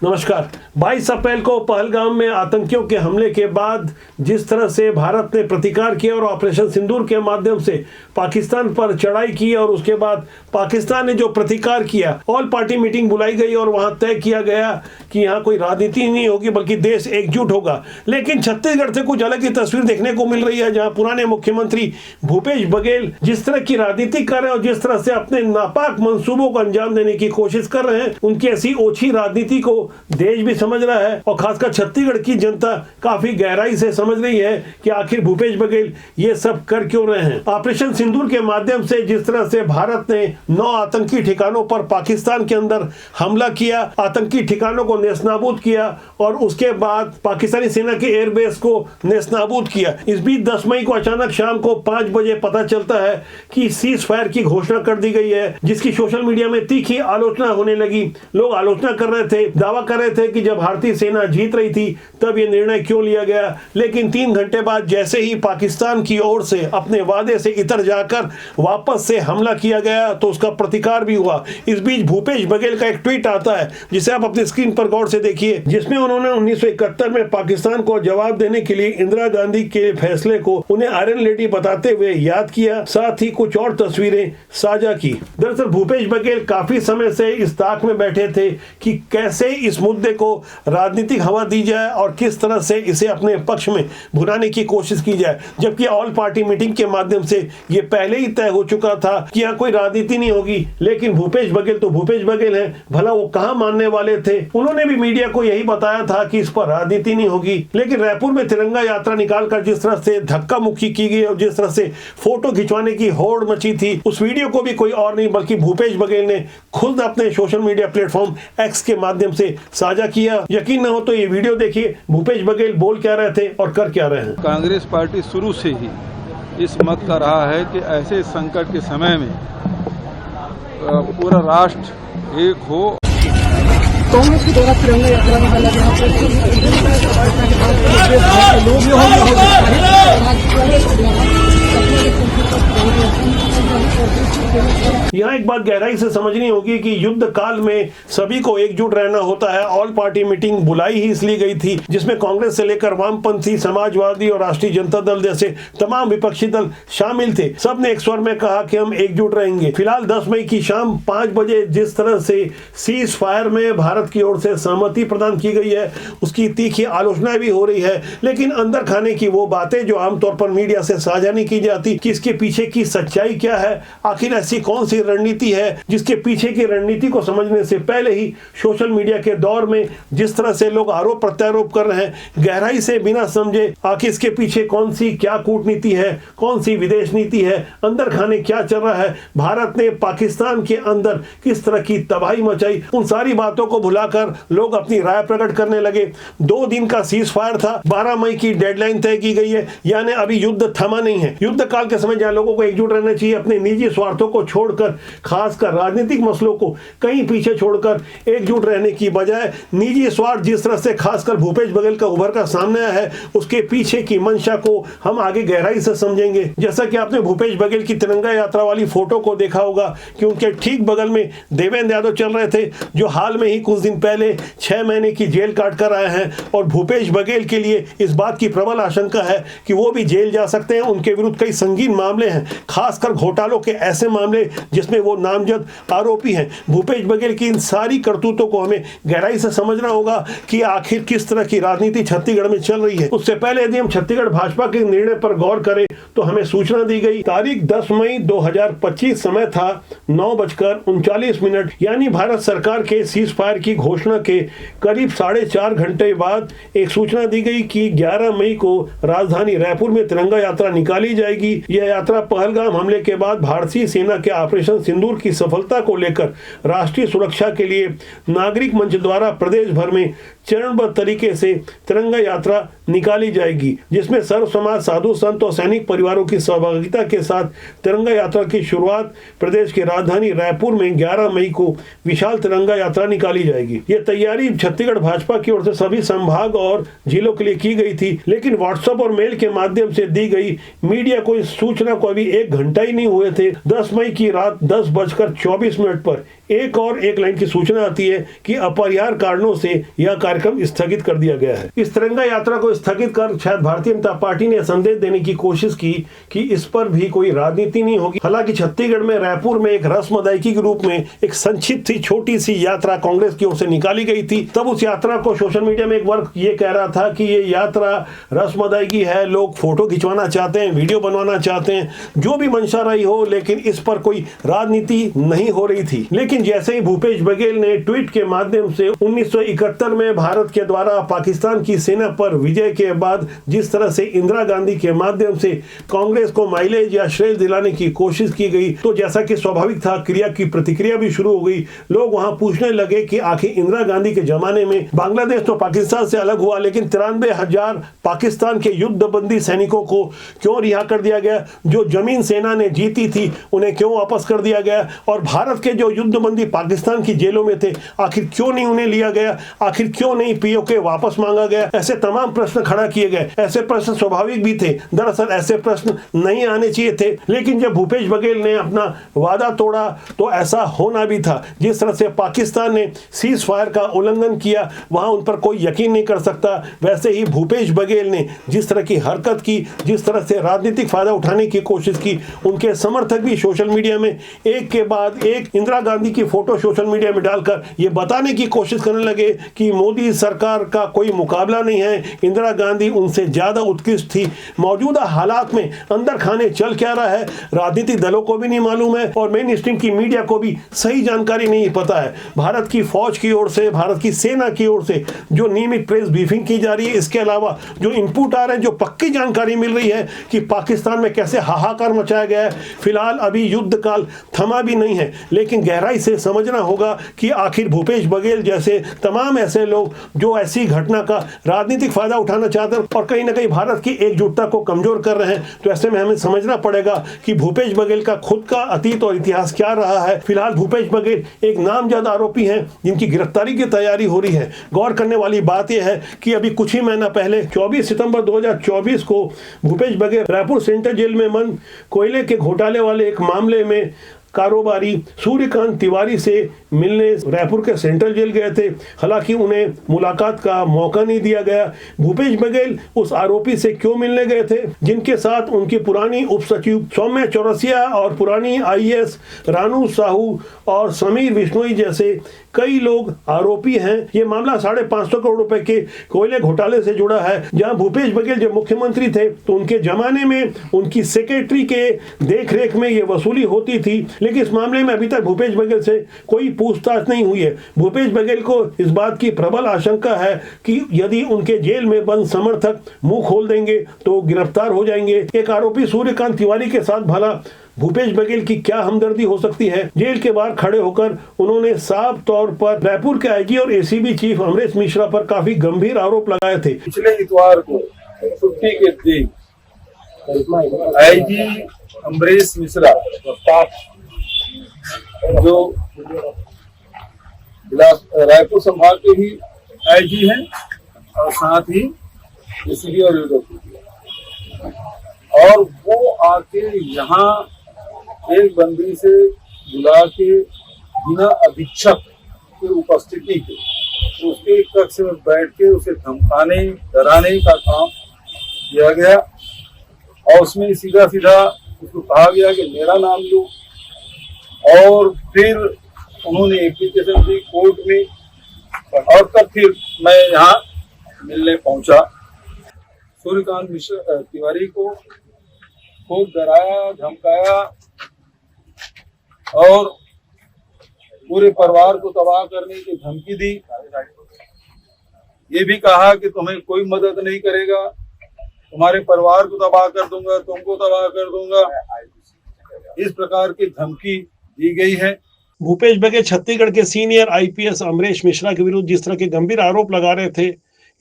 नमस्कार। 22 अप्रैल को पहलगाम में आतंकियों के हमले के बाद जिस तरह से भारत ने प्रतिकार किया और ऑपरेशन सिंदूर के माध्यम से पाकिस्तान पर चढ़ाई की और उसके बाद पाकिस्तान ने जो प्रतिकार किया, ऑल पार्टी मीटिंग बुलाई गई और वहां तय किया गया कि यहाँ कोई राजनीति नहीं होगी बल्कि देश एकजुट होगा। लेकिन छत्तीसगढ़ से कुछ अलग ही तस्वीर देखने को मिल रही है, जहां पुराने मुख्यमंत्री भूपेश बघेल जिस तरह की राजनीति कर रहे हैं और जिस तरह से अपने नापाक मंसूबों को अंजाम देने की कोशिश कर रहे हैं, उनकी ऐसी ओछी राजनीति को देश भी समझ रहा है और खासकर छत्तीसगढ़ की जनता काफी गहराई से समझ रही है कि आखिर भूपेश बघेल ये सब कर क्यों रहे हैं। ऑपरेशन सिंदूर के माध्यम से जिस तरह से भारत ने 9 आतंकी ठिकानों पर पाकिस्तान के अंदर हमला किया, आतंकी ठिकानों को नेस्तनाबूद किया और उसके बाद पाकिस्तानी सेना के एयरबेस को नेस्तनाबूद किया। इस बीच 10 मई को अचानक शाम को 5 बजे पता चलता है कि सीज फायर की घोषणा कर दी गई है, जिसकी सोशल मीडिया में तीखी आलोचना होने लगी। लोग आलोचना कर रहे थे, दावा कर रहे थे कि जब भारतीय सेना जीत रही थी तब ये निर्णय क्यों लिया गया। लेकिन 3 घंटे बाद जैसे ही पाकिस्तान की ओर से अपने वादे से इतर जाकर वापस से हमला किया गया तो उसका प्रतिकार भी हुआ। इस बीच भूपेश बघेल का एक ट्वीट आता है जिसे आप अपनी स्क्रीन पर गौर से देखिए, जिसमें उन्होंने 1971 में पाकिस्तान को जवाब देने के लिए इंदिरा गांधी के फैसले को उन्हें आयरन लेडी बताते हुए याद किया, साथ ही कुछ और तस्वीरें साझा की। दरअसल भूपेश बघेल काफी समय से इस ताक में बैठे थे कि कैसे इस मुद्दे को राजनीतिक हवा दी जाए और किस तरह से इसे अपने पक्ष में भुनाने की कोशिश की जाए, जबकि ऑल पार्टी मीटिंग के माध्यम से ये पहले ही तय हो चुका था कि यहाँ कोई राजनीति नहीं होगी। लेकिन भूपेश बघेल तो भूपेश बघेल हैं, भला वो कहाँ मानने वाले थे। उन्होंने भी मीडिया को यही बताया था कि इस पर राजनीति नहीं होगी। लेकिन रायपुर में तिरंगा यात्रा निकालकर जिस तरह से धक्का मुक्की की गई और जिस तरह से फोटो खिंचवाने की होड़ मची थी, उस वीडियो को भी कोई और नहीं बल्कि भूपेश बघेल ने खुद अपने सोशल मीडिया प्लेटफॉर्म एक्स के माध्यम से साझा किया। यकीन न हो तो ये वीडियो देखिए, भूपेश बघेल बोल क्या रहे थे और कर क्या रहे हैं। कांग्रेस पार्टी शुरू से ही इस मत का रहा है कि ऐसे संकट के समय में पूरा राष्ट्र एक हो। कांग्रेस के द्वारा तिरंगा यात्रा निकाला यहाँ एक बात गहराई से समझनी होगी कि युद्ध काल में सभी को एकजुट रहना होता है। ऑल पार्टी मीटिंग बुलाई ही इसलिए गई थी जिसमें कांग्रेस से लेकर वामपंथी, समाजवादी और राष्ट्रीय जनता दल जैसे तमाम विपक्षी दल शामिल थे। सब ने एक स्वर में कहा कि हम एकजुट रहेंगे। फिलहाल 10 मई की शाम 5 बजे जिस तरह से सीज फायर में भारत की ओर से सहमति प्रदान की गई है, उसकी तीखी आलोचना भी हो रही है। लेकिन अंदर खाने की वो बातें जो आमतौर पर मीडिया से साझा नहीं की जाती कि इसके पीछे की सच्चाई क्या है, आखिर ऐसी कौन सी रणनीति है जिसके पीछे की रणनीति को समझने से पहले ही सोशल मीडिया के दौर में जिस तरह से लोग आरोप प्रत्यारोप कर रहे हैं, गहराई से बिना समझे आखिर इसके पीछे कौन सी क्या कूटनीति है, कौन सी विदेश नीति है, अंदर खाने क्या चल रहा है, भारत ने पाकिस्तान के अंदर किस तरह की तबाही मचाई, उन सारी बातों को भुलाकर लोग अपनी राय प्रकट करने लगे। 2 दिन का सीज फायर था, 12 मई की डेडलाइन तय की गई है, यानी अभी युद्ध थमा नहीं है। युद्ध काल के समय जहां लोगों को एकजुट रहना चाहिए, अपने निजी स्वार्थों को छोड़कर, खासकर राजनीतिक मसलों को कहीं पीछे छोड़कर एकजुट रहने की बजाय निजी स्वार्थ जिस तरह से खासकर भूपेश बघेल का उभर का सामने आया है, उसके पीछे की मंशा को हम आगे गहराई से समझेंगे। जैसा कि आपने भूपेश बघेल की तिरंगा यात्रा वाली फोटो को देखा होगा कि उनके ठीक बगल में देवेंद्र यादव चल रहे थे, जो हाल में ही कुछ दिन पहले 6 महीने की जेल काट कर आए हैं। और भूपेश बघेल के लिए इस बात की प्रबल आशंका है कि वो भी जेल जा सकते हैं। उनके विरुद्ध कई संगीन मामले हैं, खासकर घोटालों के ऐसे मामले जिसमें वो नामजद आरोपी हैं। भूपेश बघेल की इन सारी करतूतों को हमें गहराई से समझना होगा कि आखिर किस तरह की राजनीति छत्तीसगढ़ में चल रही है। उससे पहले यदि हम छत्तीसगढ़ भाजपा के निर्णय पर गौर करें तो हमें सूचना दी गई, तारीख 10 मई 2025, समय था 9:39, यानी भारत सरकार के सीज फायर की घोषणा के करीब 4.5 घंटे बाद एक सूचना दी गई कि 11 मई को राजधानी रायपुर में तिरंगा यात्रा निकाली जाएगी। यह यात्रा पहलगाम हमले के बाद भारतीय सेना के ऑपरेशन सिंदूर की सफलता को लेकर राष्ट्रीय सुरक्षा के लिए नागरिक मंच द्वारा प्रदेश भर में चरणबद्ध तरीके से तिरंगा यात्रा निकाली जाएगी, जिसमें सर्व समाज, साधु संत और सैनिक परिवारों की सहभागिता के साथ तिरंगा यात्रा की शुरुआत प्रदेश की राजधानी रायपुर में 11 मई को विशाल तिरंगा यात्रा निकाली जाएगी। यह तैयारी छत्तीसगढ़ भाजपा की ओर से सभी संभाग और जिलों के लिए की गई थी, लेकिन व्हाट्सएप और मेल के माध्यम से दी गई मीडिया को इस सूचना को अभी 1 घंटा ही नहीं हुए थे, 10 मई की रात 10:24 पर एक लाइन की सूचना आती है कि अपरिहार्य कारणों से यह कार्यक्रम स्थगित कर दिया गया है। इस तिरंगा यात्रा को स्थगित कर शायद भारतीय जनता पार्टी ने संदेश देने की कोशिश की कि इस पर भी कोई राजनीति नहीं होगी। हालांकि छत्तीसगढ़ में रायपुर में एक रस्म अदायगी के रूप में एक संक्षिप्त सी छोटी सी यात्रा कांग्रेस की ओर से निकाली गई थी। तब उस यात्रा को सोशल मीडिया में एक वर्ग ये कह रहा था कि ये यात्रा रस्म अदायगी है, लोग फोटो खिंचवाना चाहते हैं, वीडियो बनवाना चाहते हैं, जो भी मंशा रही हो, लेकिन इस पर कोई राजनीति नहीं हो रही थी। लेकिन जैसे ही भूपेश बघेल ने ट्वीट के माध्यम से 1971 में भारत के द्वारा पाकिस्तान की सेना पर विजय के बाद जिस तरह से इंदिरा गांधी के माध्यम से कांग्रेस को माइलेज या श्रेय दिलाने की कोशिश की गई, तो जैसा कि स्वाभाविक था क्रिया की प्रतिक्रिया भी शुरू हो गई। लोग वहां पूछने लगे कि आखिर इंदिरा गांधी के जमाने में बांग्लादेश तो पाकिस्तान से अलग हुआ, लेकिन 93,000 पाकिस्तान के युद्धबंदी सैनिकों को क्यों रिहा कर दिया गया? जो जमीन सेना ने जीती थी उन्हें क्यों वापस कर दिया गया? और भारत के जो युद्धबंदी पाकिस्तान की जेलों में थे, आखिर क्यों नहीं उन्हें लिया गया? आखिर क्यों नहीं पीओके वापस मांगा गया? ऐसे तमाम प्रश्न खड़ा किए गए। ऐसे प्रश्न स्वाभाविक भी थे, दरअसल ऐसे प्रश्न नहीं आने चाहिए थे, लेकिन जब भूपेश बघेल ने अपना वादा तोड़ा तो ऐसा होना भी था। जिस तरह से पाकिस्तान ने सीज फायर का उल्लंघन किया, वहां उन पर कोई यकीन नहीं कर सकता, वैसे ही भूपेश बघेल ने जिस तरह की हरकत की, जिस तरह से राजनीतिक फायदा उठाने की कोशिश की, उनके समर्थक भी सोशल मीडिया में एक के बाद एक इंदिरा गांधी की फोटो सोशल मीडिया में डालकर ये बताने की कोशिश करने लगे कि मोदी सरकार का कोई मुकाबला नहीं है, इंदिरा गांधी उनसे ज्यादा उत्कृष्ट थी। मौजूदा हालात में अंदर खाने चल क्या रहा है राजनीतिक दलों को भी नहीं मालूम है और मेन स्ट्रीम की मीडिया को भी सही जानकारी नहीं पता है। भारत की फौज की ओर से, भारत की सेना की ओर से जो नियमित प्रेस ब्रीफिंग की जा रही है, इसके अलावा जो इनपुट आ रहे हैं, जो पक्की जानकारी मिल रही है कि पाकिस्तान में कैसे हाहाकार मचाया गया है। फिलहाल अभी युद्ध काल थमा भी नहीं है, लेकिन गहराई से समझना होगा कि आखिर भूपेश बघेल जैसे तमाम ऐसे लोग जो ऐसी घटना का राजनीतिक फायदा उठाना चाहते हैं और कहीं ना कहीं भारत की एकजुटता को कमजोर कर रहे हैं, तो ऐसे में हमें समझना पड़ेगा कि भूपेश बघेल का खुद का अतीत और इतिहास क्या रहा है। फिलहाल भूपेश बघेल एक नामजद आरोपी हैं जिनकी गिरफ्तारी की तैयारी हो रही है। गौर करने वाली बात यह है कि अभी कुछ ही महीना पहले 24 सितंबर 2024 को भूपेश बघेल रायपुर सेंट्रल जेल में बंद कोयले के घोटाले वाले एक मामले में कारोबारी सूर्यकांत तिवारी से मिलने रायपुर के सेंट्रल जेल गए थे। हालांकि उन्हें मुलाकात का मौका नहीं दिया गया। भूपेश बघेल उस आरोपी से क्यों मिलने गए थे जिनके साथ उनकी पुरानी उप सचिव सौम्या चौरसिया और पुरानी आईएएस रानू साहू और समीर बिश्नोई जैसे कई लोग आरोपी हैं। ये मामला 550 करोड़ रुपए के कोयले घोटाले से जुड़ा है, जहां भूपेश बघेल जब मुख्यमंत्री थे तो उनके जमाने में उनकी सेक्रेटरी के देखरेख में ये वसूली होती थी, लेकिन इस मामले में अभी तक भूपेश बघेल से कोई पूछताछ नहीं हुई है। भूपेश बघेल को इस बात की प्रबल आशंका है कि यदि उनके जेल में बंद समर्थक मुंह खोल देंगे तो गिरफ्तार हो जाएंगे। एक आरोपी सूर्यकांत तिवारी के साथ भला भूपेश बघेल की क्या हमदर्दी हो सकती है? जेल के बाहर खड़े होकर उन्होंने साफ तौर पर रायपुर के आईजी और एसीबी चीफ अमरेश मिश्रा पर काफी गंभीर आरोप लगाए थे। पिछले इतवार को छुट्टी के दिन आईजी अमरेश मिश्रा जो रायपुर संभाग के ही आईजी हैं और साथ ही एसीबी और वो आके यहाँ एक बंदी से बुला के बिना अधीक्षक की उपस्थिति के उसके कक्ष में बैठ के उसे धमकाने डराने का काम किया गया और उसमें सीधा सीधा उसको कहा गया कि मेरा नाम लो और फिर उन्होंने एप्लीकेशन दी कोर्ट में और तब फिर मैं यहाँ मिलने पहुंचा। सूर्यकांत मिश्रा तिवारी को खूब डराया धमकाया और पूरे परिवार को तबाह करने की धमकी दी। ये भी कहा कि तुम्हें कोई मदद नहीं करेगा, तुम्हारे परिवार को तबाह कर दूंगा, तुमको तबाह कर दूंगा, इस प्रकार की धमकी दी गई है। भूपेश बघेल छत्तीसगढ़ के सीनियर आईपीएस अमरेश मिश्रा के विरुद्ध जिस तरह के गंभीर आरोप लगा रहे थे,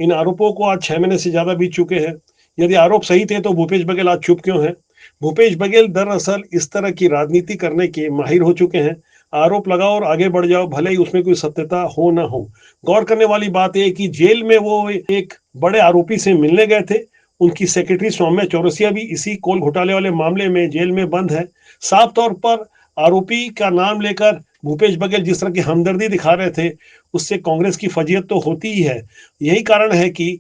इन आरोपों को आज 6 महीने से ज्यादा बीत चुके हैं। यदि आरोप सही थे तो भूपेश बघेल आज चुप क्यों हैं? भूपेश बघेल दरअसल इस तरह की राजनीति करने के माहिर हो चुके हैं। आरोप लगाओ और आगे बढ़ जाओ, भले ही उसमें कोई सत्यता हो ना हो। गौर करने वाली बात है कि जेल में वो एक बड़े आरोपी से मिलने गए थे, उनकी सेक्रेटरी सौम्या चौरसिया भी इसी कोल घोटाले वाले मामले में जेल में बंद है। साफ तौर पर आरोपी का नाम लेकर भूपेश बघेल जिस तरह की हमदर्दी दिखा रहे थे, उससे कांग्रेस की फजीयत तो होती ही है। यही कारण है कि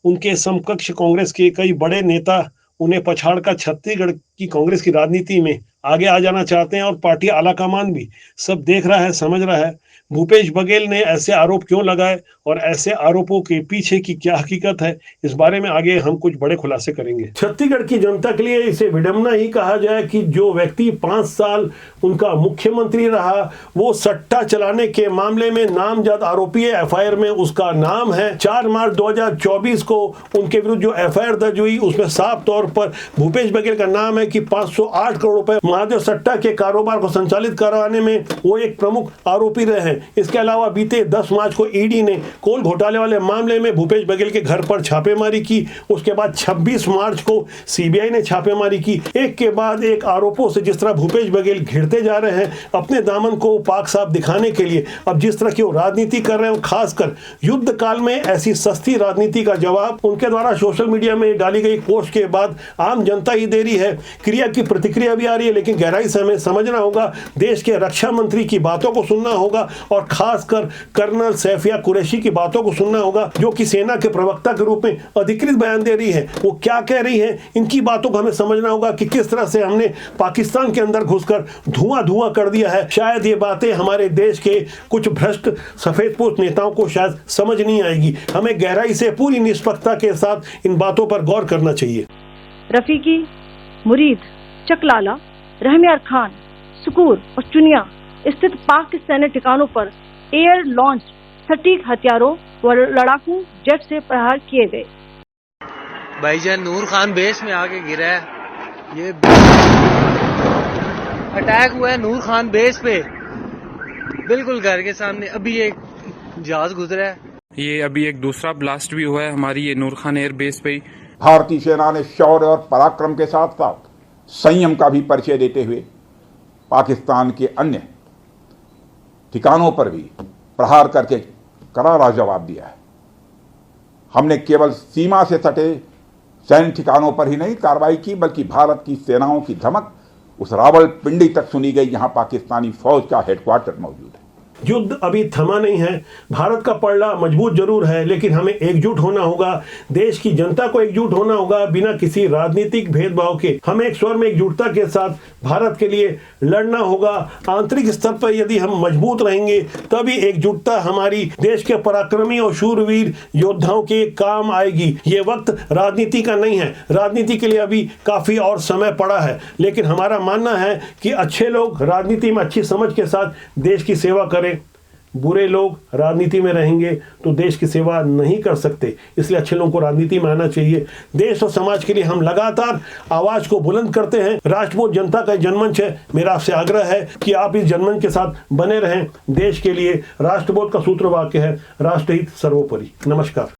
उनके समकक्ष कांग्रेस के कई बड़े नेता उन्हें पछाड़कर छत्तीसगढ़ की कांग्रेस की राजनीति में आगे आ जाना चाहते हैं और पार्टी आलाकमान भी सब देख रहा है, समझ रहा है। भूपेश बघेल ने ऐसे आरोप क्यों लगाए और ऐसे आरोपों के पीछे की क्या हकीकत है, इस बारे में आगे हम कुछ बड़े खुलासे करेंगे। छत्तीसगढ़ की जनता के लिए इसे विडंबना ही कहा जाए कि जो व्यक्ति 5 साल उनका मुख्यमंत्री रहा, वो सट्टा चलाने के मामले में नामजद आरोपी है। एफआईआर में उसका नाम है। 4 मार्च 2024 को उनके विरुद्ध जो एफआईआर दर्ज हुई उसमें साफ तौर पर भूपेश बघेल का नाम है कि 508 करोड़ रुपए महादेव सट्टा के कारोबार को संचालित करवाने में वो एक प्रमुख आरोपी रहे हैं। इसके अलावा बीते 10 मार्च को ईडी ने कोल घोटाले वाले मामले में भूपेश बघेल के घर पर छापेमारी की। उसके बाद 26 मार्च को सीबीआई ने छापेमारी की। एक के बाद एक आरोपों से जिस तरह भूपेश बघेल घिरते जा रहे हैं अपने दामन को पाक साफ दिखाने के लिए, अब जिस तरह की वो राजनीति कर रहे हैं, खासकर युद्ध काल में ऐसी सस्ती राजनीति का जवाब उनके द्वारा सोशल मीडिया में डाली गई पोस्ट के बाद आम जनता ही दे रही है। क्रिया की प्रतिक्रिया भी आ रही है, लेकिन गहराई से हमें समझना होगा, देश के रक्षा मंत्री की बातों को सुनना होगा और खासकर कर्नल सैफिया कुरैशी की बातों को सुनना होगा, जो कि सेना के प्रवक्ता के रूप में अधिकृत बयान दे रही है। वो क्या कह रही है, इनकी बातों को हमें समझना होगा कि किस तरह से हमने पाकिस्तान के अंदर घुसकर धुआं कर दिया है। शायद ये बातें हमारे देश के कुछ भ्रष्ट सफेदपोश नेताओं को शायद समझ नहीं आएगी। हमें गहराई से पूरी निष्पक्षता के साथ इन बातों पर गौर करना चाहिए। रफीकी, मुरीद, चकलाला, रहमियार खान, सुकूर और चुनिया स्थित पाक के सैन्य ठिकानों पर एयर लॉन्च सटीक हथियारों व लड़ाकू जेट से प्रहार किए गए। भाईजान नूर खान बेस में आके गिरा है। ये अटैक हुआ है नूर खान बेस पे, बिल्कुल घर के सामने। अभी एक जहाज गुजरा है। ये अभी एक दूसरा ब्लास्ट भी हुआ है हमारी ये नूर खान एयर बेस पे। भारतीय सेना ने शौर्य और पराक्रम के साथ साथ संयम का भी परिचय देते हुए पाकिस्तान के अन्य ठिकानों पर भी प्रहार करके करारा जवाब दिया है। हमने केवल सीमा से सटे सैन्य ठिकानों पर ही नहीं कार्रवाई की, बल्कि भारत की सेनाओं की धमक उस रावलपिंडी तक सुनी गई जहां पाकिस्तानी फौज का हेडक्वार्टर मौजूद है। युद्ध अभी थमा नहीं है। भारत का पलड़ा मजबूत जरूर है, लेकिन हमें एकजुट होना होगा। देश की जनता को एकजुट होना होगा बिना किसी राजनीतिक भेदभाव के। हमें एक स्वर में एकजुटता के साथ भारत के लिए लड़ना होगा। आंतरिक स्तर पर यदि हम मजबूत रहेंगे तभी एकजुटता हमारी देश के पराक्रमी और शूरवीर योद्धाओं के काम आएगी। ये वक्त राजनीति का नहीं है। राजनीति के लिए अभी काफी और समय पड़ा है, लेकिन हमारा मानना है कि अच्छे लोग राजनीति में अच्छी समझ के साथ देश की सेवा करें। बुरे लोग राजनीति में रहेंगे तो देश की सेवा नहीं कर सकते। इसलिए अच्छे लोगों को राजनीति में आना चाहिए। देश और समाज के लिए हम लगातार आवाज को बुलंद करते हैं। राष्ट्रबोध जनता का जनमंच है। मेरा आपसे आग्रह है कि आप इस जनमंच के साथ बने रहें। देश के लिए राष्ट्रबोध का सूत्र वाक्य है, राष्ट्रहित सर्वोपरि। नमस्कार।